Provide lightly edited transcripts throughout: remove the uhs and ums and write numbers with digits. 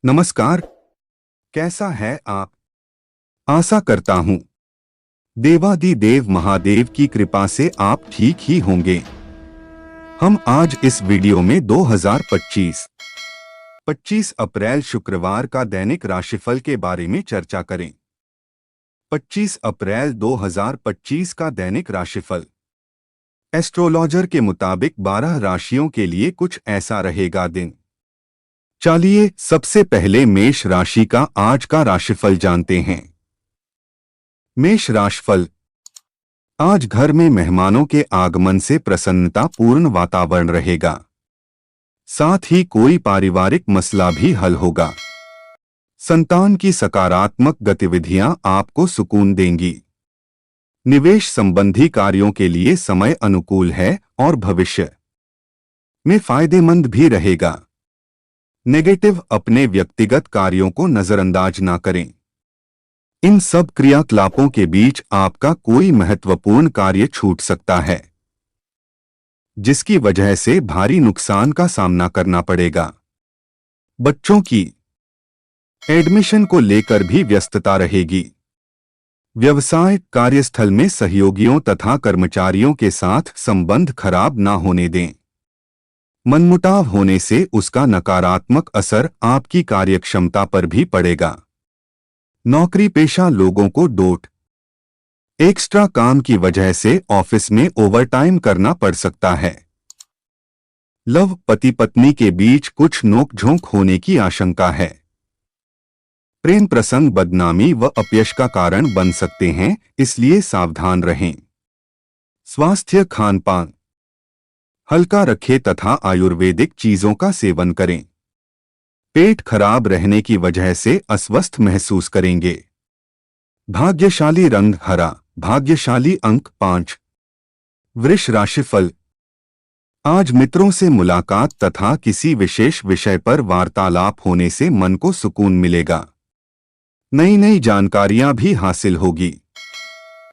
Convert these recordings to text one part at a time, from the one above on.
नमस्कार। कैसा है आप? आशा करता हूँ देवादिदेव महादेव की कृपा से आप ठीक ही होंगे। हम आज इस वीडियो में 25 अप्रैल शुक्रवार का दैनिक राशिफल के बारे में चर्चा करें। 25 अप्रैल 2025 का दैनिक राशिफल एस्ट्रोलॉजर के मुताबिक 12 राशियों के लिए कुछ ऐसा रहेगा दिन। चलिए सबसे पहले मेष राशि का आज का राशिफल जानते हैं। मेष राशिफल। आज घर में मेहमानों के आगमन से प्रसन्नतापूर्ण वातावरण रहेगा। साथ ही कोई पारिवारिक मसला भी हल होगा। संतान की सकारात्मक गतिविधियां आपको सुकून देंगी। निवेश संबंधी कार्यों के लिए समय अनुकूल है और भविष्य में फायदेमंद भी रहेगा। नेगेटिव अपने व्यक्तिगत कार्यों को नजरअंदाज ना करें। इन सब क्रियाकलापों के बीच आपका कोई महत्वपूर्ण कार्य छूट सकता है, जिसकी वजह से भारी नुकसान का सामना करना पड़ेगा। बच्चों की एडमिशन को लेकर भी व्यस्तता रहेगी। व्यवसाय कार्यस्थल में सहयोगियों तथा कर्मचारियों के साथ संबंध खराब ना होने दें। मनमुटाव होने से उसका नकारात्मक असर आपकी कार्यक्षमता पर भी पड़ेगा। नौकरी पेशा लोगों को एक्स्ट्रा काम की वजह से ऑफिस में ओवरटाइम करना पड़ सकता है। लव पति पत्नी के बीच कुछ नोकझोंक होने की आशंका है। प्रेम प्रसंग बदनामी व अपयश का कारण बन सकते हैं, इसलिए सावधान रहें। स्वास्थ्य खान पान हल्का रखें तथा आयुर्वेदिक चीजों का सेवन करें। पेट खराब रहने की वजह से अस्वस्थ महसूस करेंगे। भाग्यशाली रंग हरा, भाग्यशाली अंक 5। वृष राशिफल। आज मित्रों से मुलाकात तथा किसी विशेष विषय पर वार्तालाप होने से मन को सुकून मिलेगा। नई नई जानकारियां भी हासिल होगी।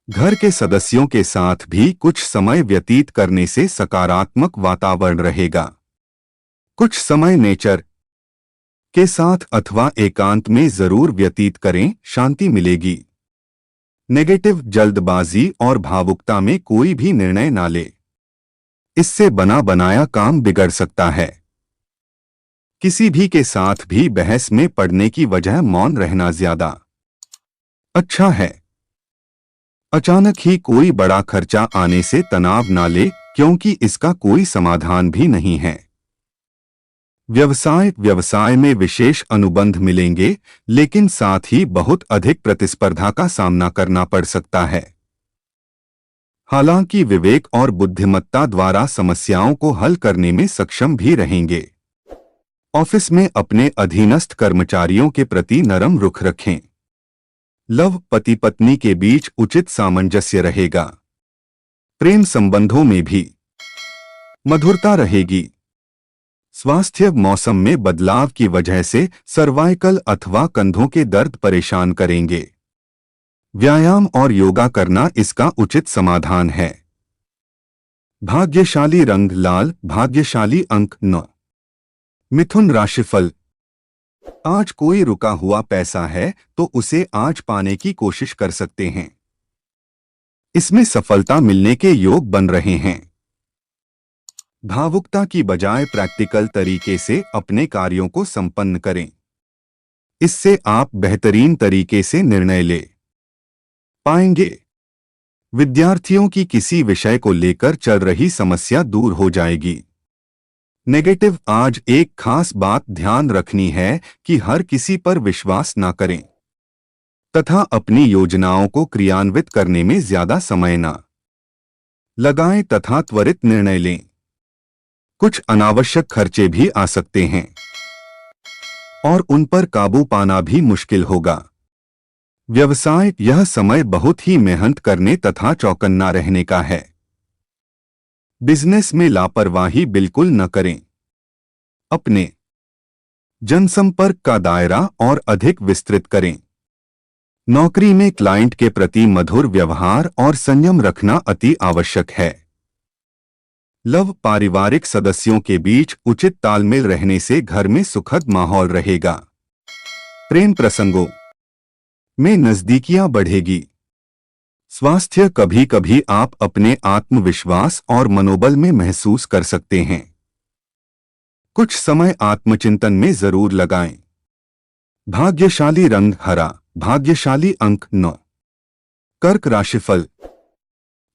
घर के सदस्यों के साथ भी कुछ समय व्यतीत करने से सकारात्मक वातावरण रहेगा। कुछ समय नेचर के साथ अथवा एकांत में जरूर व्यतीत करें, शांति मिलेगी। नेगेटिव जल्दबाजी और भावुकता में कोई भी निर्णय ना ले, इससे बना बनाया काम बिगड़ सकता है। किसी भी के साथ भी बहस में पड़ने की वजह मौन रहना ज्यादा अच्छा है। अचानक ही कोई बड़ा खर्चा आने से तनाव ना ले, क्योंकि इसका कोई समाधान भी नहीं है। व्यवसाय में विशेष अनुबंध मिलेंगे, लेकिन साथ ही बहुत अधिक प्रतिस्पर्धा का सामना करना पड़ सकता है। हालांकि विवेक और बुद्धिमत्ता द्वारा समस्याओं को हल करने में सक्षम भी रहेंगे। ऑफिस में अपने अधीनस्थ कर्मचारियों के प्रति नरम रुख रखें। लव पति पत्नी के बीच उचित सामंजस्य रहेगा। प्रेम संबंधों में भी मधुरता रहेगी। स्वास्थ्य मौसम में बदलाव की वजह से सर्वाइकल अथवा कंधों के दर्द परेशान करेंगे। व्यायाम और योगा करना इसका उचित समाधान है। भाग्यशाली रंग लाल, भाग्यशाली अंक 9। मिथुन राशिफल। आज कोई रुका हुआ पैसा है तो उसे आज पाने की कोशिश कर सकते हैं। इसमें सफलता मिलने के योग बन रहे हैं। भावुकता की बजाय प्रैक्टिकल तरीके से अपने कार्यों को संपन्न करें। इससे आप बेहतरीन तरीके से निर्णय ले पाएंगे। विद्यार्थियों की किसी विषय को लेकर चल रही समस्या दूर हो जाएगी। नेगेटिव आज एक खास बात ध्यान रखनी है कि हर किसी पर विश्वास न करें तथा अपनी योजनाओं को क्रियान्वित करने में ज्यादा समय न लगाएं तथा त्वरित निर्णय लें। कुछ अनावश्यक खर्चे भी आ सकते हैं और उन पर काबू पाना भी मुश्किल होगा। व्यवसाय यह समय बहुत ही मेहनत करने तथा चौकन्ना रहने का है। बिजनेस में लापरवाही बिल्कुल न करें। अपने जनसंपर्क का दायरा और अधिक विस्तृत करें। नौकरी में क्लाइंट के प्रति मधुर व्यवहार और संयम रखना अति आवश्यक है। लव पारिवारिक सदस्यों के बीच उचित तालमेल रहने से घर में सुखद माहौल रहेगा। प्रेम प्रसंगों में नजदीकियां बढ़ेगी। स्वास्थ्य कभी कभी आप अपने आत्मविश्वास और मनोबल में महसूस कर सकते हैं। कुछ समय आत्मचिंतन में जरूर लगाएं। भाग्यशाली रंग हरा, भाग्यशाली अंक 9। कर्क राशिफल।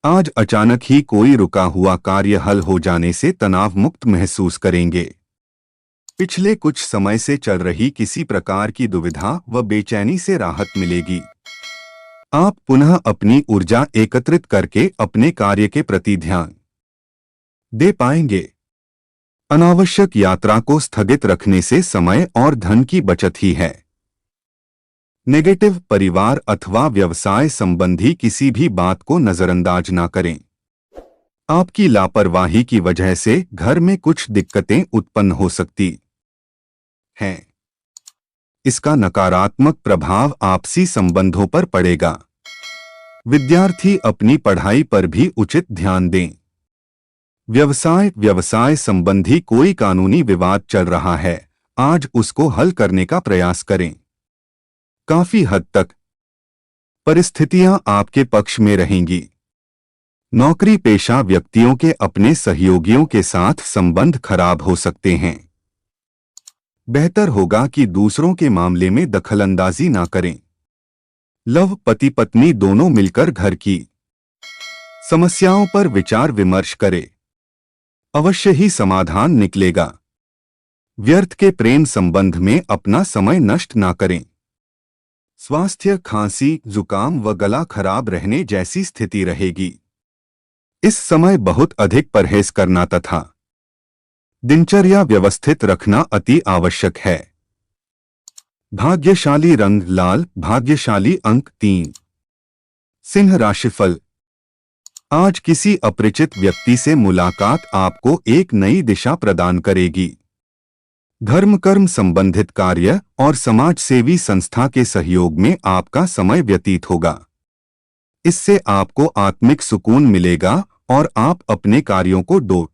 आज अचानक ही कोई रुका हुआ कार्य हल हो जाने से तनाव मुक्त महसूस करेंगे। पिछले कुछ समय से चल रही किसी प्रकार की दुविधा व बेचैनी से राहत मिलेगी। आप पुनः अपनी ऊर्जा एकत्रित करके अपने कार्य के प्रति ध्यान दे पाएंगे। अनावश्यक यात्रा को स्थगित रखने से समय और धन की बचत ही है। नेगेटिव परिवार अथवा व्यवसाय संबंधी किसी भी बात को नजरअंदाज ना करें। आपकी लापरवाही की वजह से घर में कुछ दिक्कतें उत्पन्न हो सकती हैं। इसका नकारात्मक प्रभाव आपसी संबंधों पर पड़ेगा। विद्यार्थी अपनी पढ़ाई पर भी उचित ध्यान दें। व्यवसाय संबंधी कोई कानूनी विवाद चल रहा है, आज उसको हल करने का प्रयास करें। काफी हद तक परिस्थितियां आपके पक्ष में रहेंगी। नौकरी पेशा व्यक्तियों के अपने सहयोगियों के साथ संबंध खराब हो सकते हैं। बेहतर होगा कि दूसरों के मामले में दखलंदाजी ना करें। लव पति पत्नी दोनों मिलकर घर की समस्याओं पर विचार विमर्श करें। अवश्य ही समाधान निकलेगा। व्यर्थ के प्रेम संबंध में अपना समय नष्ट ना करें। स्वास्थ्य खांसी, जुकाम व गला खराब रहने जैसी स्थिति रहेगी। इस समय बहुत अधिक परहेज करना तथा दिनचर्या व्यवस्थित रखना अति आवश्यक है। भाग्यशाली रंग लाल, भाग्यशाली अंक 3। सिंह राशिफल। आज किसी अपरिचित व्यक्ति से मुलाकात आपको एक नई दिशा प्रदान करेगी। धर्म कर्म संबंधित कार्य और समाज सेवी संस्था के सहयोग में आपका समय व्यतीत होगा। इससे आपको आत्मिक सुकून मिलेगा और आप अपने कार्यों को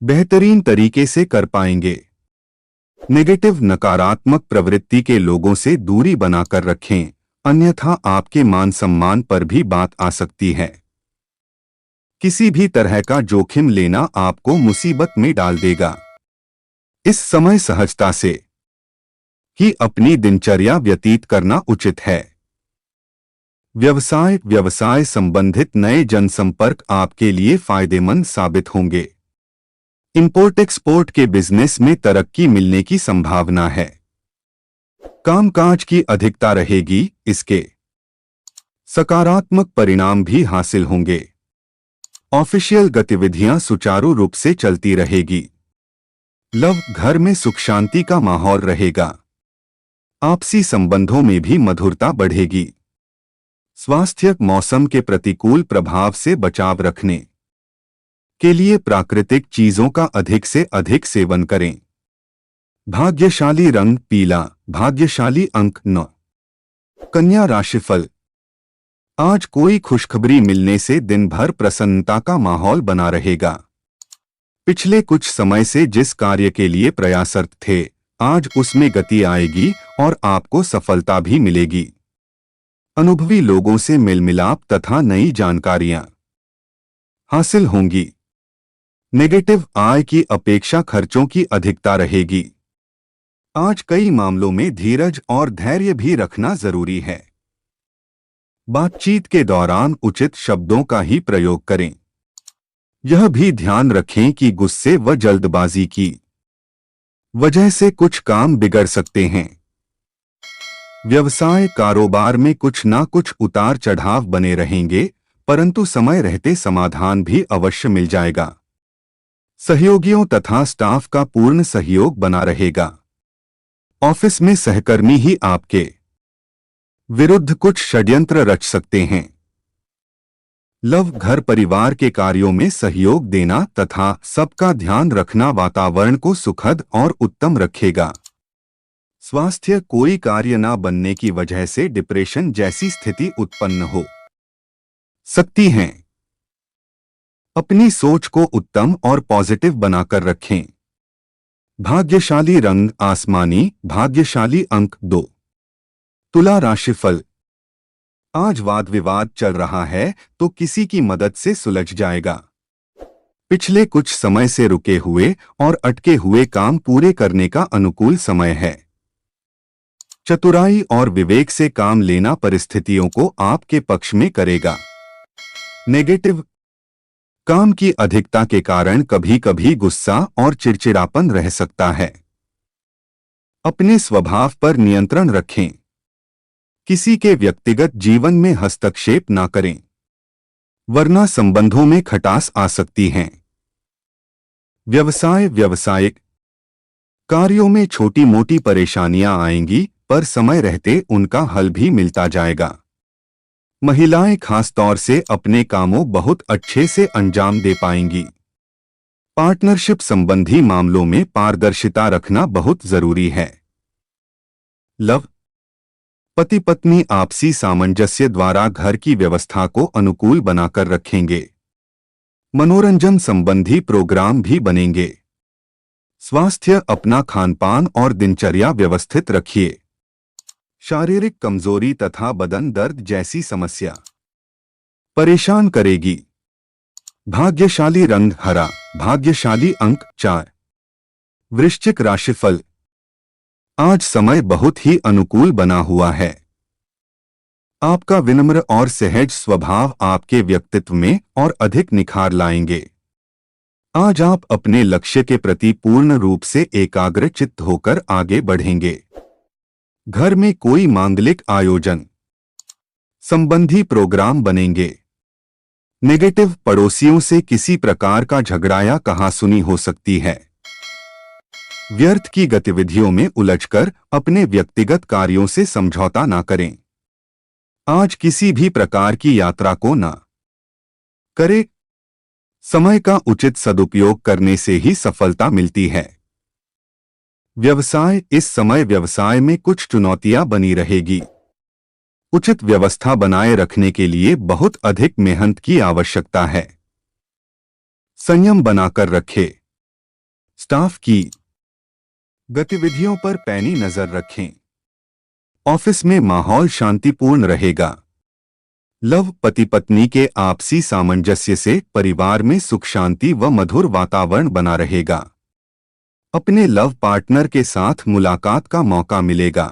बेहतरीन तरीके से कर पाएंगे। नेगेटिव नकारात्मक प्रवृत्ति के लोगों से दूरी बनाकर रखें, अन्यथा आपके मान सम्मान पर भी बात आ सकती है। किसी भी तरह का जोखिम लेना आपको मुसीबत में डाल देगा। इस समय सहजता से ही अपनी दिनचर्या व्यतीत करना उचित है। व्यवसाय संबंधित नए जनसंपर्क आपके लिए फायदेमंद साबित होंगे। इंपोर्ट एक्सपोर्ट के बिजनेस में तरक्की मिलने की संभावना है। कामकाज की अधिकता रहेगी, इसके सकारात्मक परिणाम भी हासिल होंगे। ऑफिशियल गतिविधियां सुचारू रूप से चलती रहेगी। लव घर में सुख शांति का माहौल रहेगा। आपसी संबंधों में भी मधुरता बढ़ेगी। स्वास्थ्य मौसम के प्रतिकूल प्रभाव से बचाव रखने के लिए प्राकृतिक चीजों का अधिक से अधिक सेवन करें। भाग्यशाली रंग पीला, भाग्यशाली अंक 9। कन्या राशिफल। आज कोई खुशखबरी मिलने से दिन भर प्रसन्नता का माहौल बना रहेगा। पिछले कुछ समय से जिस कार्य के लिए प्रयासरत थे, आज उसमें गति आएगी और आपको सफलता भी मिलेगी। अनुभवी लोगों से मेलमिलाप तथा नई जानकारियां हासिल होंगी। नेगेटिव आय की अपेक्षा खर्चों की अधिकता रहेगी। आज कई मामलों में धीरज और धैर्य भी रखना जरूरी है। बातचीत के दौरान उचित शब्दों का ही प्रयोग करें। यह भी ध्यान रखें कि गुस्से व जल्दबाजी की वजह से कुछ काम बिगड़ सकते हैं। व्यवसाय कारोबार में कुछ ना कुछ उतार चढ़ाव बने रहेंगे, परंतु समय रहते समाधान भी अवश्य मिल जाएगा। सहयोगियों तथा स्टाफ का पूर्ण सहयोग बना रहेगा। ऑफिस में सहकर्मी ही आपके विरुद्ध कुछ षड्यंत्र रच सकते हैं। लव घर परिवार के कार्यों में सहयोग देना तथा सबका ध्यान रखना वातावरण को सुखद और उत्तम रखेगा। स्वास्थ्य कोई कार्य न बनने की वजह से डिप्रेशन जैसी स्थिति उत्पन्न हो सकती है। अपनी सोच को उत्तम और पॉजिटिव बनाकर रखें। भाग्यशाली रंग आसमानी, भाग्यशाली अंक 2। तुला राशिफल। आज वाद विवाद चल रहा है तो किसी की मदद से सुलझ जाएगा। पिछले कुछ समय से रुके हुए और अटके हुए काम पूरे करने का अनुकूल समय है। चतुराई और विवेक से काम लेना परिस्थितियों को आपके पक्ष में करेगा। नेगेटिव, काम की अधिकता के कारण कभी कभी गुस्सा और चिड़चिड़ापन रह सकता है। अपने स्वभाव पर नियंत्रण रखें। किसी के व्यक्तिगत जीवन में हस्तक्षेप ना करें, वरना संबंधों में खटास आ सकती है। व्यवसाय, व्यावसायिक कार्यों में छोटी मोटी परेशानियां आएंगी, पर समय रहते उनका हल भी मिलता जाएगा। महिलाएं खास तौर से अपने कामों बहुत अच्छे से अंजाम दे पाएंगी। पार्टनरशिप संबंधी मामलों में पारदर्शिता रखना बहुत जरूरी है। लव, पति पत्नी आपसी सामंजस्य द्वारा घर की व्यवस्था को अनुकूल बनाकर रखेंगे। मनोरंजन संबंधी प्रोग्राम भी बनेंगे। स्वास्थ्य, अपना खानपान और दिनचर्या व्यवस्थित रखिए। शारीरिक कमजोरी तथा बदन दर्द जैसी समस्या परेशान करेगी। भाग्यशाली रंग हरा, भाग्यशाली अंक 4। वृश्चिक राशिफल। आज समय बहुत ही अनुकूल बना हुआ है। आपका विनम्र और सहज स्वभाव आपके व्यक्तित्व में और अधिक निखार लाएंगे। आज आप अपने लक्ष्य के प्रति पूर्ण रूप से एकाग्रचित्त होकर आगे बढ़ेंगे। घर में कोई मांगलिक आयोजन संबंधी प्रोग्राम बनेंगे। नेगेटिव, पड़ोसियों से किसी प्रकार का झगड़ा या कहासुनी हो सकती है। व्यर्थ की गतिविधियों में उलझकर अपने व्यक्तिगत कार्यों से समझौता ना करें। आज किसी भी प्रकार की यात्रा को ना करें। समय का उचित सदुपयोग करने से ही सफलता मिलती है। व्यवसाय, इस समय व्यवसाय में कुछ चुनौतियां बनी रहेगी। उचित व्यवस्था बनाए रखने के लिए बहुत अधिक मेहनत की आवश्यकता है। संयम बनाकर रखें। स्टाफ की गतिविधियों पर पैनी नजर रखें। ऑफिस में माहौल शांतिपूर्ण रहेगा। लव, पति पत्नी के आपसी सामंजस्य से परिवार में सुख शांति व मधुर वातावरण बना रहेगा। अपने लव पार्टनर के साथ मुलाकात का मौका मिलेगा।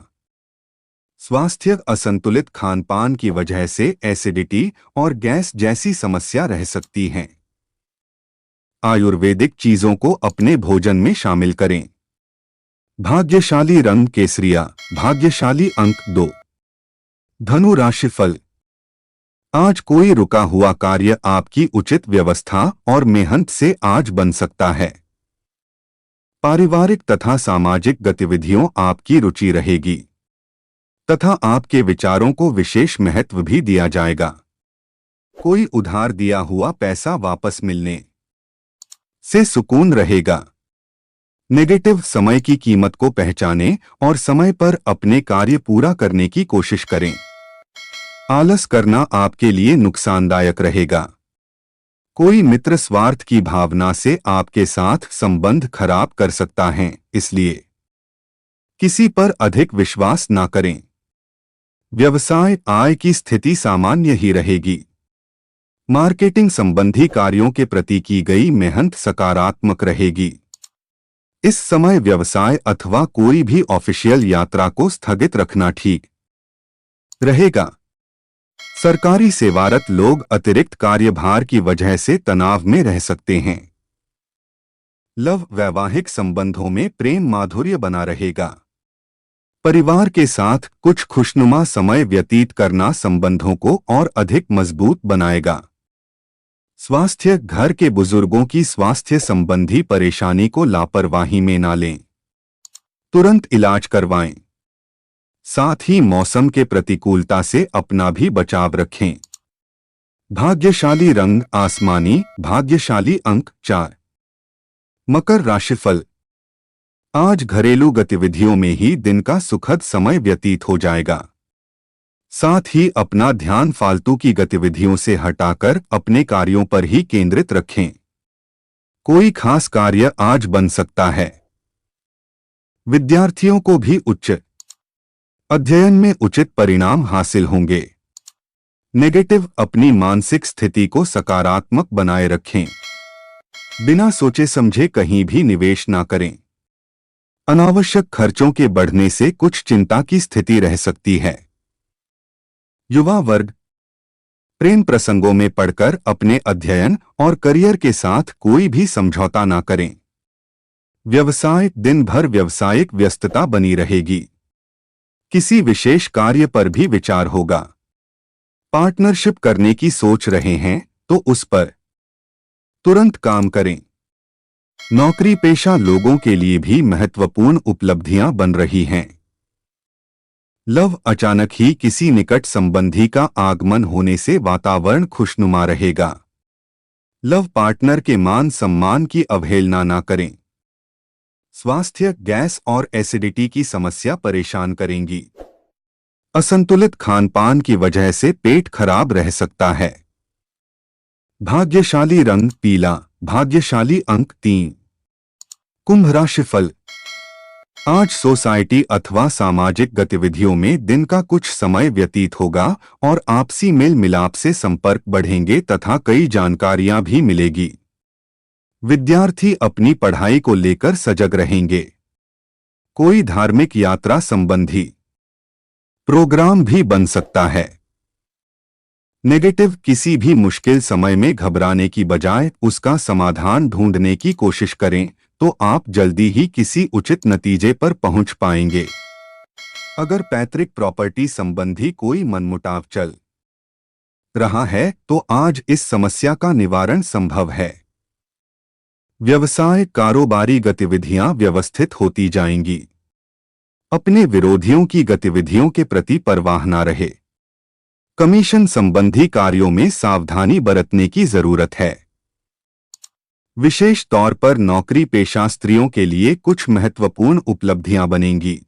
स्वास्थ्य, असंतुलित खानपान की वजह से एसिडिटी और गैस जैसी समस्या रह सकती हैं। आयुर्वेदिक चीजों को अपने भोजन में शामिल करें। भाग्यशाली रंग केसरिया, भाग्यशाली अंक 2। धनु राशिफल। आज कोई रुका हुआ कार्य आपकी उचित व्यवस्था और मेहनत से आज बन सकता है। पारिवारिक तथा सामाजिक गतिविधियों आपकी रुचि रहेगी तथा आपके विचारों को विशेष महत्व भी दिया जाएगा। कोई उधार दिया हुआ पैसा वापस मिलने से सुकून रहेगा। नेगेटिव, समय की कीमत को पहचानें और समय पर अपने कार्य पूरा करने की कोशिश करें। आलस करना आपके लिए नुकसानदायक रहेगा। कोई मित्र स्वार्थ की भावना से आपके साथ संबंध खराब कर सकता है, इसलिए किसी पर अधिक विश्वास ना करें। व्यवसाय, आय की स्थिति सामान्य ही रहेगी। मार्केटिंग संबंधी कार्यों के प्रति की गई मेहनत सकारात्मक रहेगी। इस समय व्यवसाय अथवा कोई भी ऑफिशियल यात्रा को स्थगित रखना ठीक रहेगा। सरकारी सेवारत लोग अतिरिक्त कार्यभार की वजह से तनाव में रह सकते हैं। लव, वैवाहिक संबंधों में प्रेम माधुर्य बना रहेगा। परिवार के साथ कुछ खुशनुमा समय व्यतीत करना संबंधों को और अधिक मजबूत बनाएगा। स्वास्थ्य, घर के बुजुर्गों की स्वास्थ्य संबंधी परेशानी को लापरवाही में ना लें। तुरंत इलाज करवाएं। साथ ही मौसम के प्रतिकूलता से अपना भी बचाव रखें। भाग्यशाली रंग आसमानी, भाग्यशाली अंक 4। मकर राशिफल। आज घरेलू गतिविधियों में ही दिन का सुखद समय व्यतीत हो जाएगा। साथ ही अपना ध्यान फालतू की गतिविधियों से हटाकर अपने कार्यों पर ही केंद्रित रखें। कोई खास कार्य आज बन सकता है। विद्यार्थियों को भी उच्च अध्ययन में उचित परिणाम हासिल होंगे। नेगेटिव, अपनी मानसिक स्थिति को सकारात्मक बनाए रखें। बिना सोचे समझे कहीं भी निवेश ना करें। अनावश्यक खर्चों के बढ़ने से कुछ चिंता की स्थिति रह सकती है। युवा वर्ग, प्रेम प्रसंगों में पड़कर अपने अध्ययन और करियर के साथ कोई भी समझौता ना करें। व्यवसाय, दिन भर व्यावसायिक व्यस्तता बनी रहेगी। किसी विशेष कार्य पर भी विचार होगा। पार्टनरशिप करने की सोच रहे हैं तो उस पर तुरंत काम करें। नौकरी पेशा लोगों के लिए भी महत्वपूर्ण उपलब्धियां बन रही हैं। लव, अचानक ही किसी निकट संबंधी का आगमन होने से वातावरण खुशनुमा रहेगा। लव पार्टनर के मान सम्मान की अवहेलना ना करें। स्वास्थ्य, गैस और एसिडिटी की समस्या परेशान करेंगी। असंतुलित खानपान की वजह से पेट खराब रह सकता है। भाग्यशाली रंग पीला, भाग्यशाली अंक 3। कुंभ राशिफल, आज सोसाइटी अथवा सामाजिक गतिविधियों में दिन का कुछ समय व्यतीत होगा और आपसी मेल मिलाप से संपर्क बढ़ेंगे तथा कई जानकारियां भी मिलेगी। विद्यार्थी अपनी पढ़ाई को लेकर सजग रहेंगे। कोई धार्मिक यात्रा संबंधी प्रोग्राम भी बन सकता है। नेगेटिव, किसी भी मुश्किल समय में घबराने की बजाय उसका समाधान ढूंढने की कोशिश करें तो आप जल्दी ही किसी उचित नतीजे पर पहुंच पाएंगे। अगर पैतृक प्रॉपर्टी संबंधी कोई मनमुटाव चल रहा है तो आज इस समस्या का निवारण संभव है। व्यवसाय, कारोबारी गतिविधियां व्यवस्थित होती जाएंगी। अपने विरोधियों की गतिविधियों के प्रति परवाह न रहे। कमीशन संबंधी कार्यों में सावधानी बरतने की जरूरत है। विशेष तौर पर नौकरी पेशा स्त्रियों के लिए कुछ महत्वपूर्ण उपलब्धियां बनेंगी।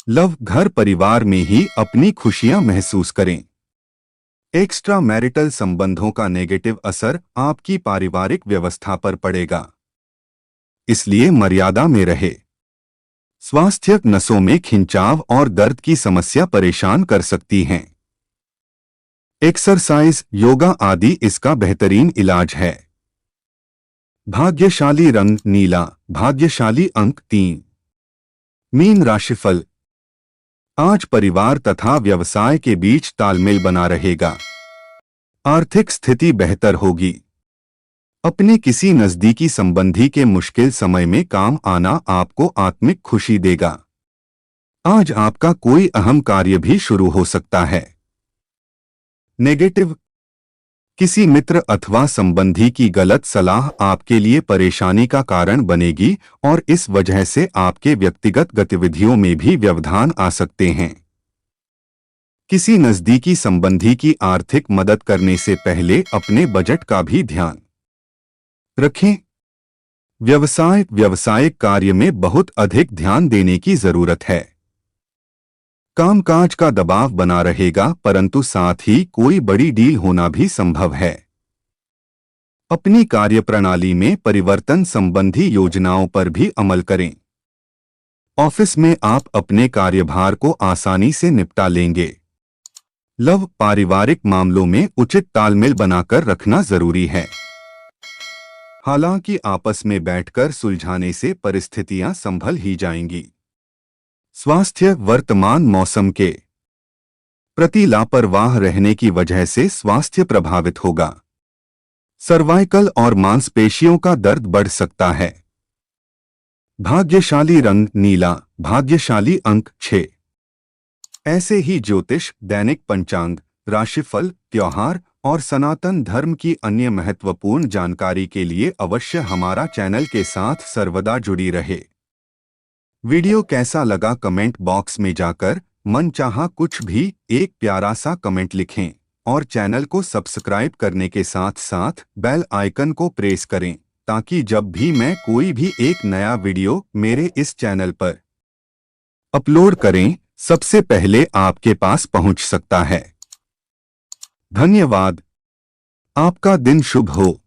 लव, घर परिवार में ही अपनी खुशियां महसूस करें। एक्स्ट्रा मैरिटल संबंधों का नेगेटिव असर आपकी पारिवारिक व्यवस्था पर पड़ेगा, इसलिए मर्यादा में रहे। स्वास्थ्य, नसों में खिंचाव और दर्द की समस्या परेशान कर सकती हैं। एक्सरसाइज, योगा आदि इसका बेहतरीन इलाज है। भाग्यशाली रंग नीला, भाग्यशाली अंक 3। मीन राशिफल, आज परिवार तथा व्यवसाय के बीच तालमेल बना रहेगा। आर्थिक स्थिति बेहतर होगी। अपने किसी नजदीकी संबंधी के मुश्किल समय में काम आना आपको आत्मिक खुशी देगा। आज आपका कोई अहम कार्य भी शुरू हो सकता है। नेगेटिव, किसी मित्र अथवा संबंधी की गलत सलाह आपके लिए परेशानी का कारण बनेगी और इस वजह से आपके व्यक्तिगत गतिविधियों में भी व्यवधान आ सकते हैं। किसी नजदीकी संबंधी की आर्थिक मदद करने से पहले अपने बजट का भी ध्यान रखें। व्यवसाय, व्यावसायिक कार्य में बहुत अधिक ध्यान देने की जरूरत है। कामकाज का दबाव बना रहेगा परंतु साथ ही कोई बड़ी डील होना भी संभव है। अपनी कार्यप्रणाली में परिवर्तन संबंधी योजनाओं पर भी अमल करें। ऑफिस में आप अपने कार्यभार को आसानी से निपटा लेंगे। लव, पारिवारिक मामलों में उचित तालमेल बनाकर रखना जरूरी है। हालांकि आपस में बैठकर सुलझाने से परिस्थितियां संभल ही जाएंगी। स्वास्थ्य, वर्तमान मौसम के प्रति लापरवाह रहने की वजह से स्वास्थ्य प्रभावित होगा। सर्वाइकल और मांसपेशियों का दर्द बढ़ सकता है। भाग्यशाली रंग नीला, भाग्यशाली अंक 6। ऐसे ही ज्योतिष, दैनिक पंचांग, राशिफल, त्योहार और सनातन धर्म की अन्य महत्वपूर्ण जानकारी के लिए अवश्य हमारा चैनल के साथ सर्वदा जुड़ी रहे। वीडियो कैसा लगा कमेंट बॉक्स में जाकर मनचाहा कुछ भी एक प्यारा सा कमेंट लिखें और चैनल को सब्सक्राइब करने के साथ साथ बेल आइकन को प्रेस करें ताकि जब भी मैं कोई भी एक नया वीडियो मेरे इस चैनल पर अपलोड करें सबसे पहले आपके पास पहुंच सकता है। धन्यवाद। आपका दिन शुभ हो।